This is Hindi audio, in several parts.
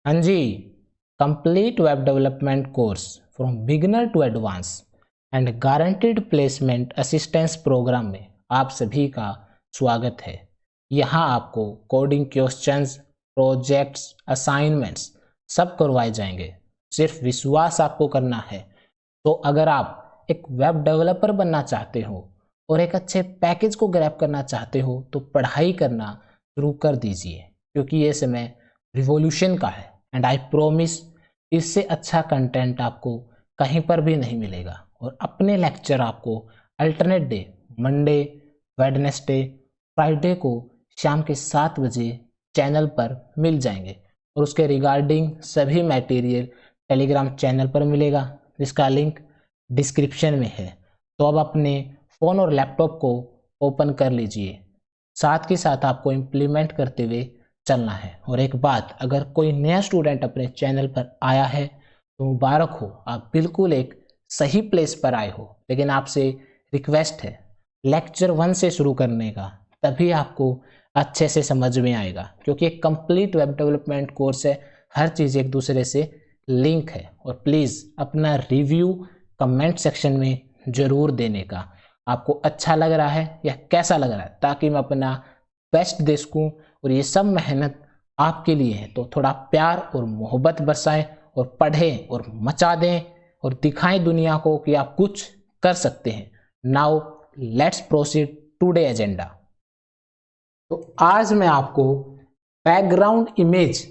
हाँ जी, complete web development course from beginner to advance and guaranteed placement assistance program में आप सभी का स्वागत है। यहाँ आपको कोडिंग क्वेश्चंस, प्रोजेक्ट्स, असाइनमेंट्स सब करवाए जाएंगे। सिर्फ विश्वास आपको करना है। तो अगर आप एक वेब डेवलपर बनना चाहते हो और एक अच्छे पैकेज को ग्रैब करना चाहते हो तो पढ़ाई करना शुरू कर दीजिए, क्योंकि ये समय रिवॉल्यूशन का है। एंड आई प्रोमिस इससे अच्छा कंटेंट आपको कहीं पर भी नहीं मिलेगा। और अपने लेक्चर आपको alternate day, Monday, Wednesday, Friday को शाम के 7 बजे चैनल पर मिल जाएंगे। और उसके रिगार्डिंग सभी मटेरियल टेलीग्राम चैनल पर मिलेगा, जिसका लिंक डिस्क्रिप्शन में है। तो अब अपने फ़ोन और लैपटॉप को ओपन कर लीजिए, साथ के साथ आपको इम्प्लीमेंट करते हुए चलना है। और एक बात, अगर कोई नया स्टूडेंट अपने चैनल पर आया है तो मुबारक हो, आप बिल्कुल एक सही प्लेस पर आए हो। लेकिन आपसे रिक्वेस्ट है लेक्चर 1 से शुरू करने का, तभी आपको अच्छे से समझ में आएगा, क्योंकि एक कंप्लीट वेब डेवलपमेंट कोर्स है। हर चीज़ एक दूसरे से लिंक है। और प्लीज़ अपना रिव्यू कमेंट सेक्शन में ज़रूर देने का, आपको अच्छा लग रहा है या कैसा लग रहा है, ताकि मैं अपना बेस्ट दे सकूँ। और ये सब मेहनत आपके लिए है, तो थोड़ा प्यार और मोहब्बत बरसाएं और पढ़ें और मचा दें और दिखाएं दुनिया को कि आप कुछ कर सकते हैं। Now let's proceed today agenda. तो आज मैं आपको बैकग्राउंड इमेज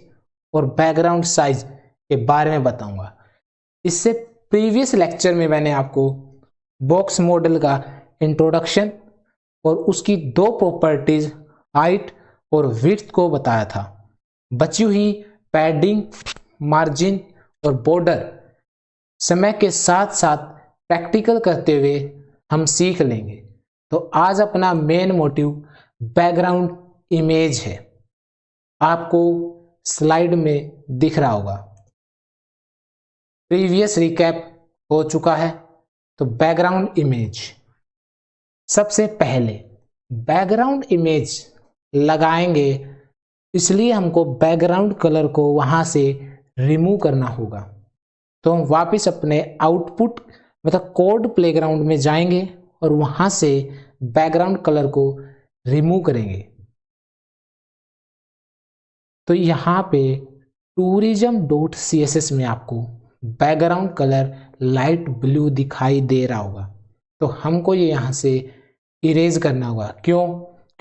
और बैकग्राउंड साइज के बारे में बताऊंगा। इससे प्रीवियस लेक्चर में मैंने आपको बॉक्स मॉडल का इंट्रोडक्शन और उसकी दो प्रॉपर्टीज हाइट और विड्थ को बताया था। बची हुई पैडिंग, मार्जिन और बॉर्डर समय के साथ साथ प्रैक्टिकल करते हुए हम सीख लेंगे। तो आज अपना मेन मोटिव बैकग्राउंड इमेज है। आपको स्लाइड में दिख रहा होगा, प्रीवियस रिकैप हो चुका है। तो बैकग्राउंड इमेज, सबसे पहले बैकग्राउंड इमेज लगाएंगे, इसलिए हमको बैकग्राउंड कलर को वहां से रिमूव करना होगा। तो हम वापस अपने आउटपुट मतलब कोड प्लेग्राउंड में जाएंगे और वहां से बैकग्राउंड कलर को रिमूव करेंगे। तो यहाँ पे tourism.css में आपको बैकग्राउंड कलर लाइट ब्लू दिखाई दे रहा होगा। तो हमको ये यहाँ से इरेज करना होगा। क्यों?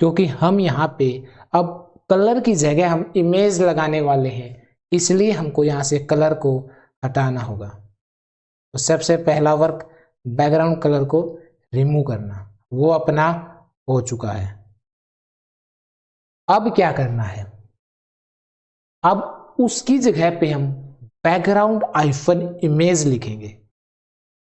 क्योंकि हम यहाँ पे अब कलर की जगह हम इमेज लगाने वाले हैं, इसलिए हमको यहाँ से कलर को हटाना होगा। तो सबसे पहला वर्क बैकग्राउंड कलर को रिमूव करना, वो अपना हो चुका है। अब क्या करना है? अब उसकी जगह पे हम बैकग्राउंड आइफन इमेज लिखेंगे।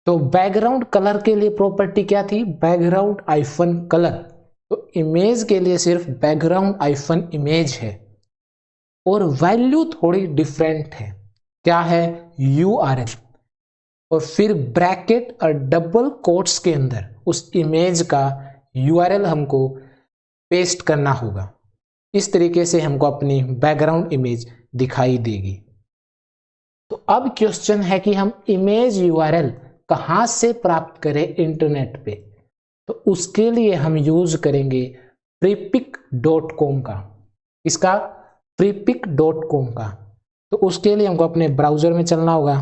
तो बैकग्राउंड कलर के लिए प्रॉपर्टी क्या थी? Background iPhone colour. तो इमेज के लिए सिर्फ बैकग्राउंड आइफन इमेज है और वैल्यू थोड़ी डिफरेंट है। क्या है? URL और फिर ब्रैकेट और डबल कोट्स के अंदर उस इमेज का URL हमको पेस्ट करना होगा। इस तरीके से हमको अपनी बैकग्राउंड इमेज दिखाई देगी। तो अब क्वेश्चन है कि हम इमेज URL कहां से प्राप्त करें इंटरनेट पे? तो उसके लिए हम यूज करेंगे freepik.com का। इसका freepik.com का। तो उसके लिए हमको अपने ब्राउजर में चलना होगा।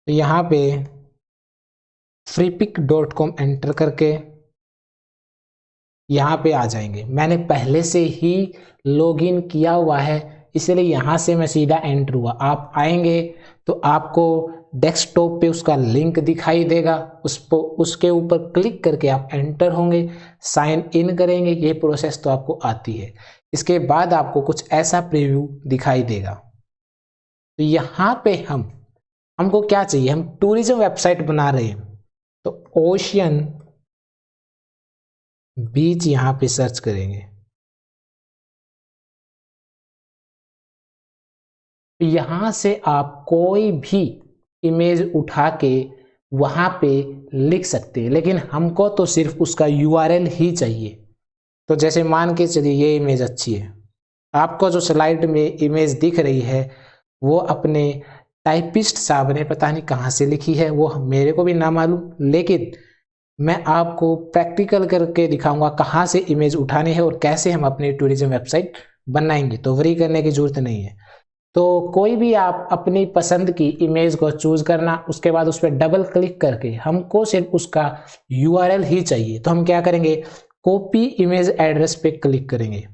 तो यहाँ पे freepik.com एंटर करके यहाँ पे आ जाएंगे। मैंने पहले से ही लॉगिन किया हुआ है, इसलिए यहाँ से मैं सीधा एंटर हुआ। आप आएंगे तो आपको डेस्कटॉप पे उसका लिंक दिखाई देगा, उसके ऊपर क्लिक करके आप एंटर होंगे, साइन इन करेंगे। ये प्रोसेस तो आपको आती है। इसके बाद आपको कुछ ऐसा प्रीव्यू दिखाई देगा। तो यहाँ पे हमको क्या चाहिए? हम टूरिज्म वेबसाइट बना रहे हैं, तो ओशियन बीच यहाँ पे सर्च करेंगे। यहाँ से आप कोई भी इमेज उठा के वहाँ पे लिख सकते हैं, लेकिन हमको तो सिर्फ उसका URL ही चाहिए। तो जैसे मान के चलिए ये इमेज अच्छी है, आपको जो स्लाइड में इमेज दिख रही है वो अपने टाइपिस्ट साहब ने पता नहीं कहाँ से लिखी है, वो मेरे को भी ना मालूम, लेकिन मैं आपको प्रैक्टिकल करके दिखाऊंगा कहाँ से इमेज उठानी है और कैसे हम अपनी टूरिज्म वेबसाइट बनाएंगे। तो वरी करने की जरूरत नहीं है। तो कोई भी आप अपनी पसंद की इमेज को चूज करना, उसके बाद उस पर डबल क्लिक करके हमको सिर्फ उसका यूआरएल ही चाहिए, तो हम क्या करेंगे, कॉपी इमेज एड्रेस पे क्लिक करेंगे,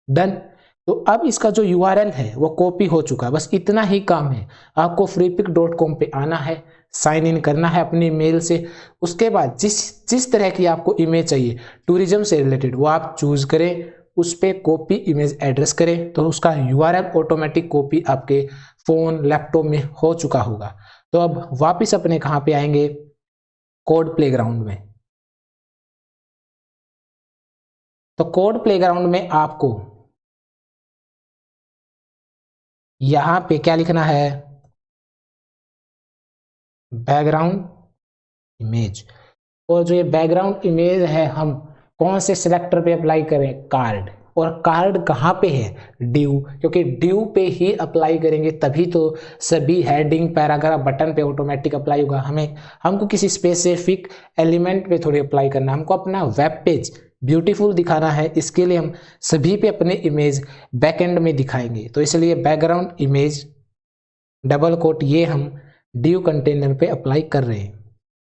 डन। तो अब इसका जो यूआरएल है वो कॉपी हो चुका है, बस इतना ही काम है। आपको freepik.com पे आना है, साइन इन करना है अपनी मेल से, उसके बाद जिस जिस तरह की आपको इमेज चाहिए टूरिज्म से रिलेटेड वो आप चूज करें, उस पर कॉपी इमेज एड्रेस करें, तो उसका यूआरएल ऑटोमेटिक कॉपी आपके फोन लैपटॉप में हो चुका होगा। तो अब वापस अपने कहाँ पे आएंगे, कोड प्लेग्राउंड में। तो कोड प्लेग्राउंड में आपको यहां पे क्या लिखना है, बैकग्राउंड इमेज। और जो ये बैकग्राउंड इमेज है हम कौन से सिलेक्टर पे अप्लाई करें, कार्ड। और कार्ड कहाँ पे है, ड्यू, क्योंकि ड्यू पे ही अप्लाई करेंगे तभी तो सभी हेडिंग पैराग्राफ बटन पे ऑटोमेटिक अप्लाई होगा। हमको किसी स्पेसिफिक एलिमेंट पे थोड़ी अप्लाई करना, हमको अपना वेब पेज ब्यूटीफुल दिखाना है, इसके लिए हम सभी पे अपने इमेज बैकएंड में दिखाएंगे। तो इसलिए बैकग्राउंड इमेज डबल कोट ये हम ड्यू कंटेनर पे अप्लाई कर रहे हैं।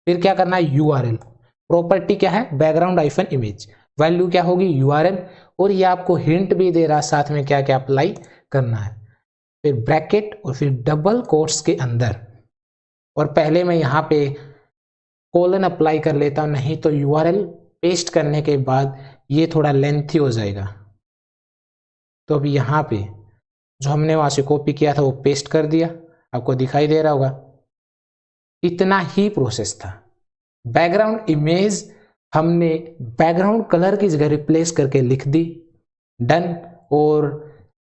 फिर क्या करना है, यूआरएल। प्रॉपर्टी क्या है, बैकग्राउंड आइफन इमेज, वैल्यू क्या होगी, यूआरएल। और ये आपको हिंट भी दे रहा साथ में क्या क्या अप्लाई करना है। फिर ब्रैकेट और फिर डबल कोट्स के अंदर, और पहले मैं यहाँ पे कोलन अप्लाई कर लेता हूँ, नहीं तो यूआरएल पेस्ट करने के बाद ये थोड़ा लेंथी हो जाएगा। तो अभी यहाँ पे जो हमने वहां से कॉपी किया था वो पेस्ट कर दिया, आपको दिखाई दे रहा होगा। इतना ही प्रोसेस था। बैकग्राउंड इमेज हमने बैकग्राउंड कलर की जगह रिप्लेस करके लिख दी, डन। और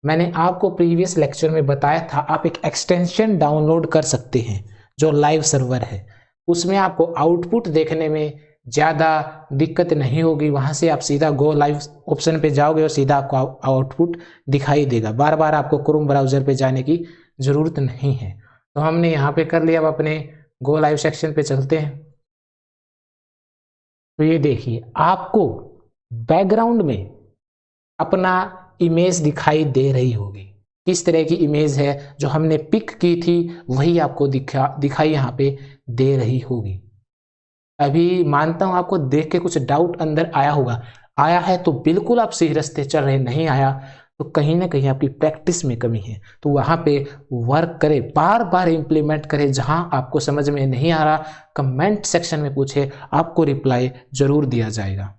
मैंने आपको प्रीवियस लेक्चर में बताया था आप एक एक्सटेंशन डाउनलोड कर सकते हैं जो लाइव सर्वर है, उसमें आपको आउटपुट देखने में ज़्यादा दिक्कत नहीं होगी। वहाँ से आप सीधा गो लाइव ऑप्शन पे जाओगे और सीधा आपको आउटपुट दिखाई देगा, बार बार आपको क्रोम ब्राउज़र पे जाने की ज़रूरत नहीं है। तो हमने यहाँ पे कर लिया, अब अपने गो लाइव सेक्शन पे चलते हैं। तो ये देखिए आपको बैकग्राउंड में अपना इमेज दिखाई दे रही होगी, किस तरह की इमेज है जो हमने पिक की थी वही आपको दिखाई यहाँ पे दे रही होगी। अभी मानता हूं आपको देख के कुछ डाउट अंदर आया होगा, आया है तो बिल्कुल आप सही रास्ते चल रहे, नहीं आया तो कहीं ना कहीं आपकी प्रैक्टिस में कमी है। तो वहां पे वर्क करें, बार बार इंप्लीमेंट करें। जहां आपको समझ में नहीं आ रहा कमेंट सेक्शन में पूछे, आपको रिप्लाई जरूर दिया जाएगा।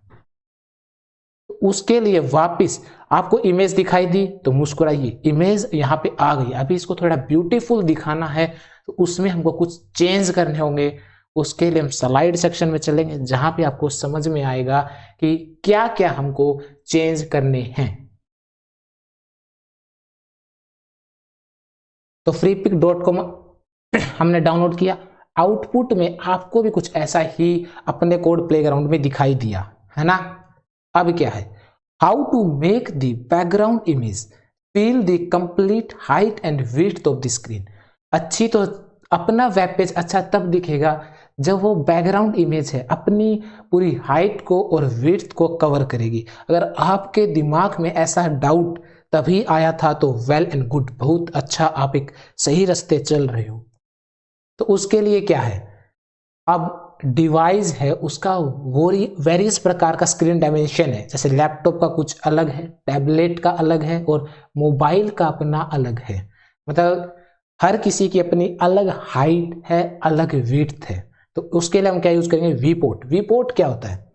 उसके लिए वापस आपको इमेज दिखाई दी तो मुस्कुराइए, इमेज यहाँ पे आ गई। अभी इसको थोड़ा ब्यूटीफुल दिखाना है तो उसमें हमको कुछ चेंज करने होंगे। उसके लिए हम स्लाइड सेक्शन में चलेंगे जहां पे आपको समझ में आएगा कि क्या क्या हमको चेंज करने हैं। तो freepik.com हमने डाउनलोड किया, आउटपुट में आपको भी कुछ ऐसा ही अपने कोड प्लेग्राउंड में दिखाई दिया है ना। अब क्या है, how to make the background image fill the complete height and width of the screen. अच्छी तो अपना वेब पेज अच्छा तब दिखेगा जब वो बैकग्राउंड इमेज है अपनी पूरी हाइट को और विड्थ को कवर करेगी। अगर आपके दिमाग में ऐसा डाउट तभी आया था तो वेल एंड गुड, बहुत अच्छा, आप एक सही रास्ते चल रहे हो। तो उसके लिए क्या है, अब डिवाइस है उसका वेरियस प्रकार का स्क्रीन डायमेंशन है, जैसे लैपटॉप का कुछ अलग है, टैबलेट का अलग है और मोबाइल का अपना अलग है। मतलब हर किसी की अपनी अलग हाइट है, अलग विड्थ है। तो उसके लिए हम क्या यूज करेंगे, वीपोर्ट। वीपोर्ट क्या होता है,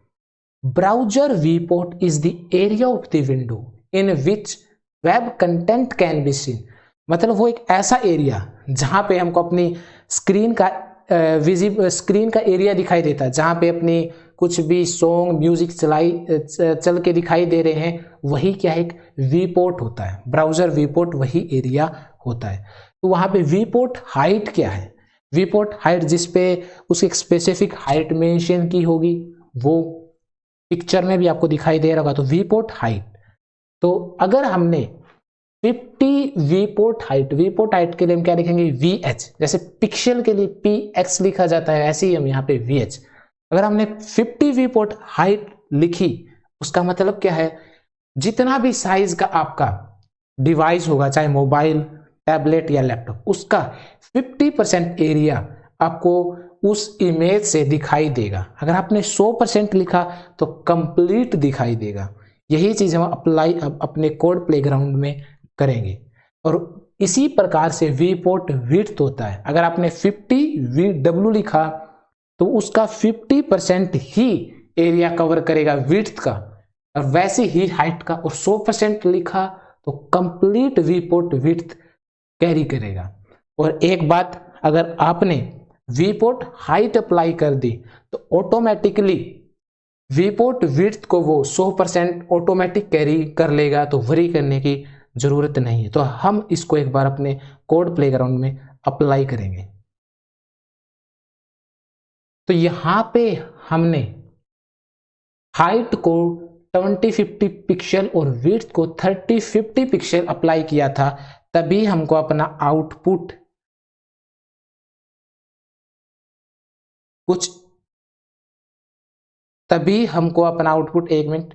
browser viewport is the area of the window in which web content can be seen. मतलब वो एक ऐसा एरिया जहां पे हमको अपनी स्क्रीन का स्क्रीन का एरिया दिखाई देता है, जहां पे अपनी कुछ भी सॉन्ग म्यूजिक चल के दिखाई दे रहे हैं, वही क्या है, एक वीपोर्ट होता है। ब्राउजर वीपोर्ट वही एरिया होता है। तो वहां पे वीपोर्ट हाइट क्या है, वीपोर्ट हाइट जिसपे उसकी स्पेसिफिक हाइट मेंशन की होगी वो। पिक्चर में भी आपको दिखाई दे रहा होगा। तो वी पोर्ट हाइट, तो अगर हमने 50 वी पोर्ट हाइट के लिए हम क्या लिखेंगे VH, जैसे पिक्सल के लिए PX लिखा जाता है, ऐसे ही हम यहाँ पे VH। अगर हमने 50 वी पोर्ट हाइट लिखी, उसका मतलब क्या है, जितना भी साइज का आपका डिवाइस होगा, चाहे मोबाइल, टैबलेट या लैपटॉप, उसका 50% एरिया आपको उस इमेज से दिखाई देगा। अगर आपने 100% लिखा तो कंप्लीट दिखाई देगा। यही चीज हम अप्लाई अपने कोड प्लेग्राउंड में करेंगे। और इसी प्रकार से वी पोर्ट विड्थ होता है। अगर आपने 50 VW लिखा तो उसका 50% ही एरिया कवर करेगा विड्थ का, और वैसे ही हाइट का। और 100% लिखा तो complete viewport width carry करेगा। और एक बात, अगर आपने वी पोर्ट हाइट अप्लाई कर दी तो ऑटोमेटिकली वी पोर्ट विड्थ को वो 100% ऑटोमेटिक कैरी कर लेगा, तो वरी करने की जरूरत नहीं है। तो हम इसको एक बार अपने कोड प्लेग्राउंड में अप्लाई करेंगे। तो यहां पे हमने हाइट को 20-50 पिक्सल और विड्थ को 30-50 पिक्सल अप्लाई किया था, तभी हमको अपना आउटपुट एक मिनट,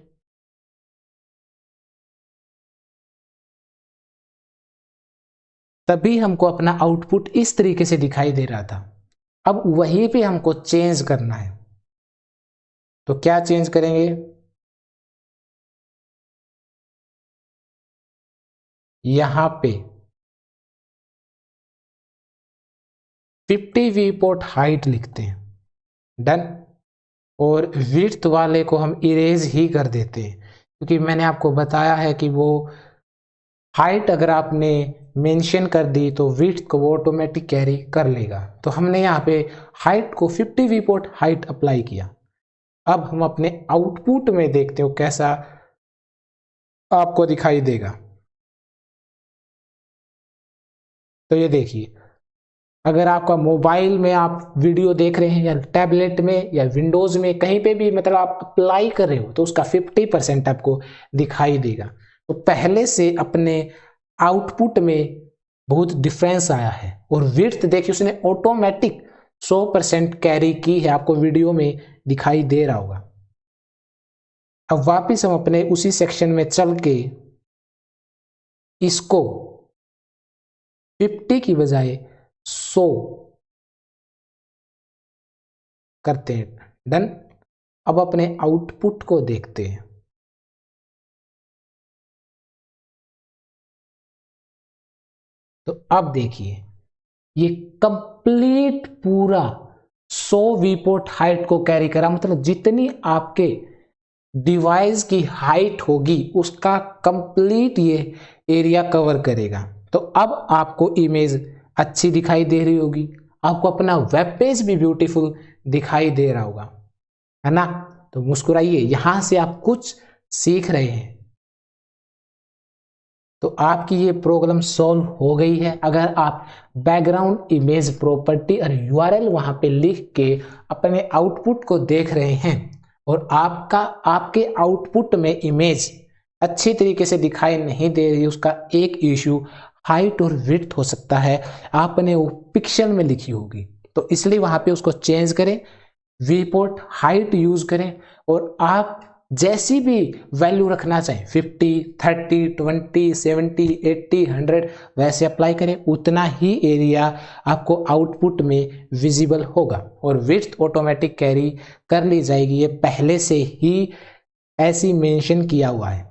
तभी हमको अपना आउटपुट इस तरीके से दिखाई दे रहा था। अब वहीं पे हमको चेंज करना है। तो क्या चेंज करेंगे, यहां पे 50 वी पोर्ट हाइट लिखते हैं, डन। और विड्थ वाले को हम इरेज ही कर देते हैं, क्योंकि मैंने आपको बताया है कि वो हाइट अगर आपने मेंशन कर दी तो विड्थ को वो ऑटोमेटिक कैरी कर लेगा। तो हमने यहाँ पे हाइट को 50 वी पोर्ट हाइट अप्लाई किया। अब हम अपने आउटपुट में देखते हो कैसा आपको दिखाई देगा। तो ये देखिए, अगर आपका मोबाइल में आप वीडियो देख रहे हैं या टैबलेट में या विंडोज में कहीं पे भी, मतलब आप अप्लाई कर रहे हो, तो उसका 50% आपको दिखाई देगा। तो पहले से अपने आउटपुट में बहुत डिफरेंस आया है। और विड्थ देखिए, उसने ऑटोमेटिक 100% कैरी की है, आपको वीडियो में दिखाई दे रहा होगा। अब वापिस हम अपने उसी सेक्शन में चल के इसको 50 की बजाय 100 करते हैं, डन। अब अपने आउटपुट को देखते हैं। तो अब देखिए, ये कंप्लीट पूरा 100 वी पोर्ट हाइट को कैरी करा, मतलब जितनी आपके डिवाइस की हाइट होगी उसका कंप्लीट ये एरिया कवर करेगा। तो अब आपको इमेज अच्छी दिखाई दे रही होगी, आपको अपना वेब पेज भी ब्यूटीफुल दिखाई दे रहा होगा, है ना। तो मुस्कुराइए, यहां से आप कुछ सीख रहे हैं। तो आपकी ये प्रॉब्लम सॉल्व हो गई है। अगर आप बैकग्राउंड इमेज प्रॉपर्टी और URL वहां पे लिख के अपने आउटपुट को देख रहे हैं और आपके आउटपुट में इमेज अच्छी तरीके से दिखाई नहीं दे रही, उसका एक इश्यू हाइट और विड्थ हो सकता है, आपने वो पिक्सल में लिखी होगी। तो इसलिए वहां पे उसको चेंज करें, वी पोर्ट हाइट यूज करें, और आप जैसी भी वैल्यू रखना चाहें 50, 30, 20, 70, 80, 100 वैसे अप्लाई करें, उतना ही एरिया आपको आउटपुट में विजिबल होगा और विड्थ ऑटोमेटिक कैरी कर ली जाएगी। ये पहले से ही ऐसी मेंशन किया हुआ है,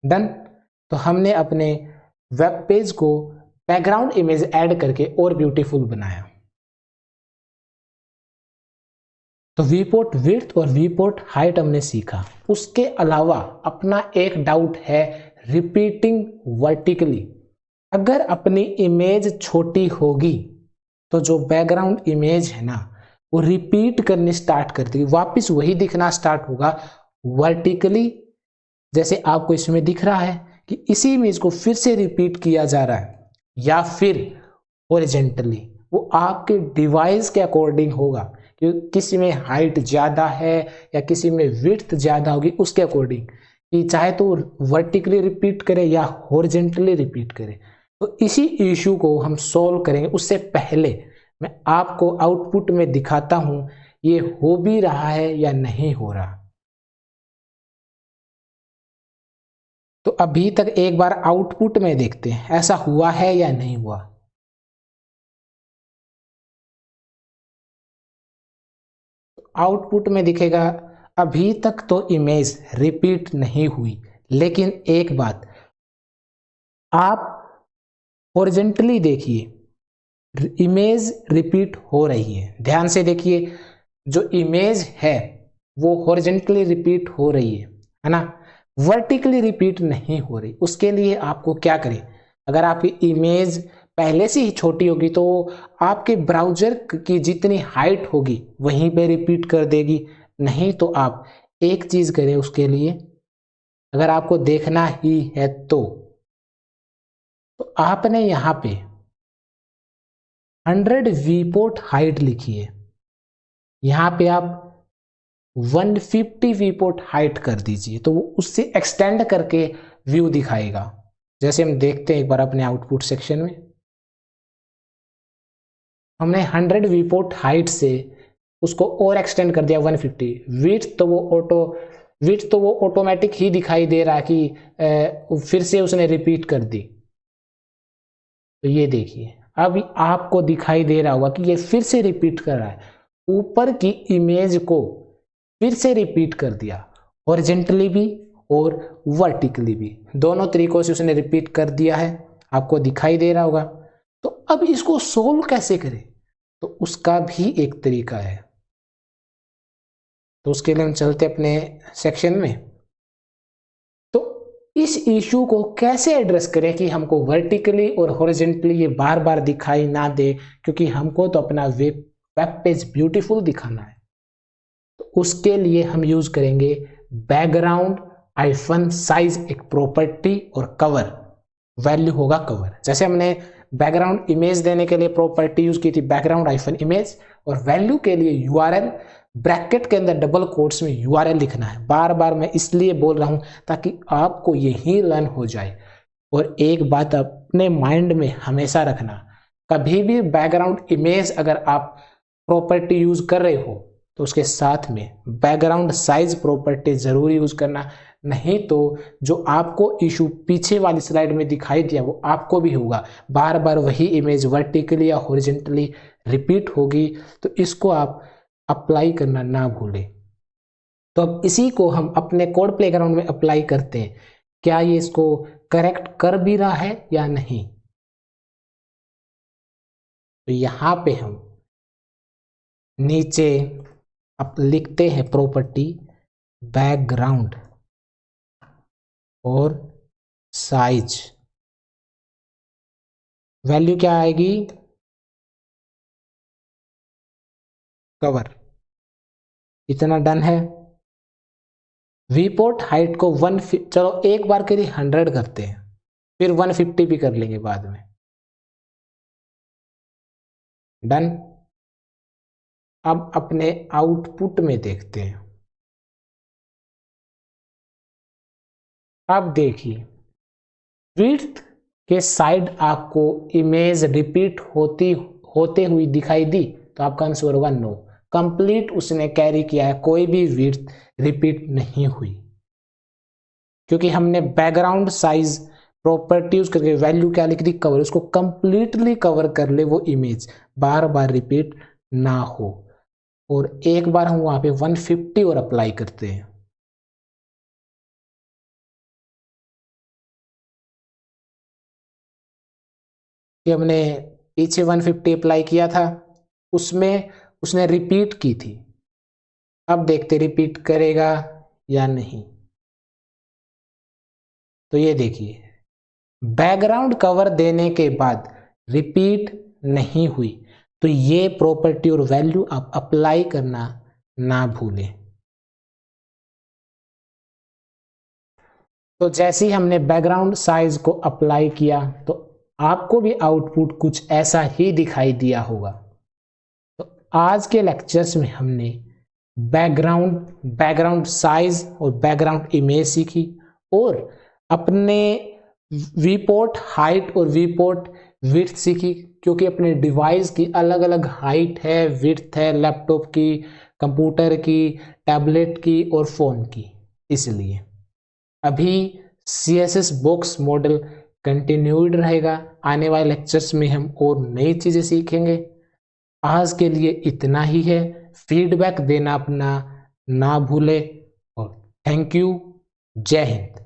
डन। तो हमने अपने वेब पेज को बैकग्राउंड इमेज ऐड करके और ब्यूटीफुल बनाया। तो वी पोर्ट विड्थ और वी पोर्ट हाइट हमने सीखा। उसके अलावा अपना एक डाउट है रिपीटिंग वर्टिकली। अगर अपनी इमेज छोटी होगी तो जो बैकग्राउंड इमेज है ना, वो रिपीट करनी स्टार्ट कर देगी, वापस वही दिखना स्टार्ट होगा वर्टिकली। जैसे आपको इसमें दिख रहा है कि इसी इमेज को फिर से रिपीट किया जा रहा है, या फिर हॉरिजॉन्टली, वो आपके डिवाइस के अकॉर्डिंग होगा कि किसी में हाइट ज़्यादा है या किसी में विड्थ ज़्यादा होगी, उसके अकॉर्डिंग कि चाहे तो वर्टिकली रिपीट करे या हॉरिजेंटली रिपीट करे। तो इसी इशू को हम सॉल्व करेंगे। उससे पहले मैं आपको आउटपुट में दिखाता हूं ये हो भी रहा है या नहीं हो रहा। तो अभी तक एक बार आउटपुट में देखते हैं ऐसा हुआ है या नहीं हुआ। आउटपुट में दिखेगा अभी तक तो इमेज रिपीट नहीं हुई, लेकिन एक बात आप हॉरिजेंटली देखिए इमेज रिपीट हो रही है। ध्यान से देखिए जो इमेज है वो हॉरिजेंटली रिपीट हो रही है ना, वर्टिकली रिपीट नहीं हो रही। उसके लिए आपको क्या करें, अगर आपकी इमेज पहले से ही छोटी होगी तो आपके ब्राउजर की जितनी हाइट होगी वहीं पे रिपीट कर देगी। नहीं तो आप एक चीज करें उसके लिए, अगर आपको देखना ही है तो आपने यहां पे 100 वीपोर्ट हाइट लिखी है, यहां पे आप 150 वीपोर्ट हाइट कर दीजिए तो वो उससे एक्सटेंड करके व्यू दिखाएगा। जैसे हम देखते हैं एक बार अपने आउटपुट सेक्शन में, हमने 100 वीपोर्ट हाइट से उसको और एक्सटेंड कर दिया 150। विड्थ तो वो ऑटोमेटिक ही दिखाई दे रहा है कि फिर से उसने रिपीट कर दी। तो ये देखिए अब आपको दिखाई दे रहा होगा कि ये फिर से रिपीट कर रहा है, ऊपर की इमेज को फिर से रिपीट कर दिया, हॉरिजेंटली भी और वर्टिकली भी, दोनों तरीकों से उसने रिपीट कर दिया है, आपको दिखाई दे रहा होगा। तो अब इसको सोल्व कैसे करें, तो उसका भी एक तरीका है। तो उसके लिए हम चलते अपने सेक्शन में। तो इस इशू को कैसे एड्रेस करें कि हमको वर्टिकली और हॉरिजेंटली ये बार बार दिखाई ना दे, क्योंकि हमको तो अपना वेब पेज ब्यूटीफुल दिखाना है। तो उसके लिए हम यूज करेंगे बैकग्राउंड आइफन साइज, एक प्रॉपर्टी, और कवर, वैल्यू होगा कवर। जैसे हमने बैकग्राउंड इमेज देने के लिए प्रॉपर्टी यूज की थी बैकग्राउंड आइफन इमेज, और वैल्यू के लिए यूआरएल, ब्रैकेट के अंदर डबल कोट्स में यूआरएल लिखना है। बार बार मैं इसलिए बोल रहा हूं ताकि आपको यही लर्न हो जाए। और एक बात अपने माइंड में हमेशा रखना, कभी भी बैकग्राउंड इमेज अगर आप प्रॉपर्टी यूज कर रहे हो तो उसके साथ में बैकग्राउंड साइज प्रॉपर्टी जरूर यूज करना, नहीं तो जो आपको इशू पीछे वाली स्लाइड में दिखाई दिया वो आपको भी होगा, बार बार वही इमेज वर्टिकली या हॉरिजेंटली रिपीट होगी। तो इसको आप अप्लाई करना ना भूलें। तो अब इसी को हम अपने कोड प्लेग्राउंड में अप्लाई करते हैं, क्या ये इसको करेक्ट कर भी रहा है या नहीं। तो यहां पे हम नीचे अब लिखते हैं प्रॉपर्टी बैकग्राउंड और साइज, वैल्यू क्या आएगी कवर। इतना डन है। वीपोर्ट हाइट को चलो एक बार के लिए 100 करते हैं, फिर 150 भी कर लेंगे बाद में। डन। अब अपने आउटपुट में देखते हैं। अब देखिए विड्थ के साइड आपको इमेज रिपीट होते हुई दिखाई दी तो आपका आंसर होगा नो, कंप्लीट उसने कैरी किया है, कोई भी विड्थ रिपीट नहीं हुई, क्योंकि हमने बैकग्राउंड साइज प्रॉपर्टी यूज करके वैल्यू क्या लिख दी कवर, उसको कंप्लीटली कवर कर ले वो इमेज, बार बार रिपीट ना हो। और एक बार हम वहां पे 150 और अप्लाई करते हैं। कि हमने पीछे 150 अप्लाई किया था उसमें उसने रिपीट की थी, अब देखते रिपीट करेगा या नहीं। तो ये देखिए बैकग्राउंड कवर देने के बाद रिपीट नहीं हुई, तो ये प्रॉपर्टी और वैल्यू आप अप्लाई करना ना भूलें। तो जैसे ही हमने बैकग्राउंड साइज को अप्लाई किया तो आपको भी आउटपुट कुछ ऐसा ही दिखाई दिया होगा। तो आज के लेक्चर्स में हमने बैकग्राउंड साइज और बैकग्राउंड इमेज सीखी और अपने वीपोर्ट हाइट और वीपोर्ट विड्थ सीखी, क्योंकि अपने डिवाइस की अलग अलग हाइट है, विड्थ है, लैपटॉप की, कंप्यूटर की, टैबलेट की और फ़ोन की। इसलिए अभी CSS बॉक्स मॉडल कंटिन्यूड रहेगा। आने वाले लेक्चर्स में हम और नई चीज़ें सीखेंगे। आज के लिए इतना ही है। फीडबैक देना अपना ना भूले और थैंक यू। जय हिंद।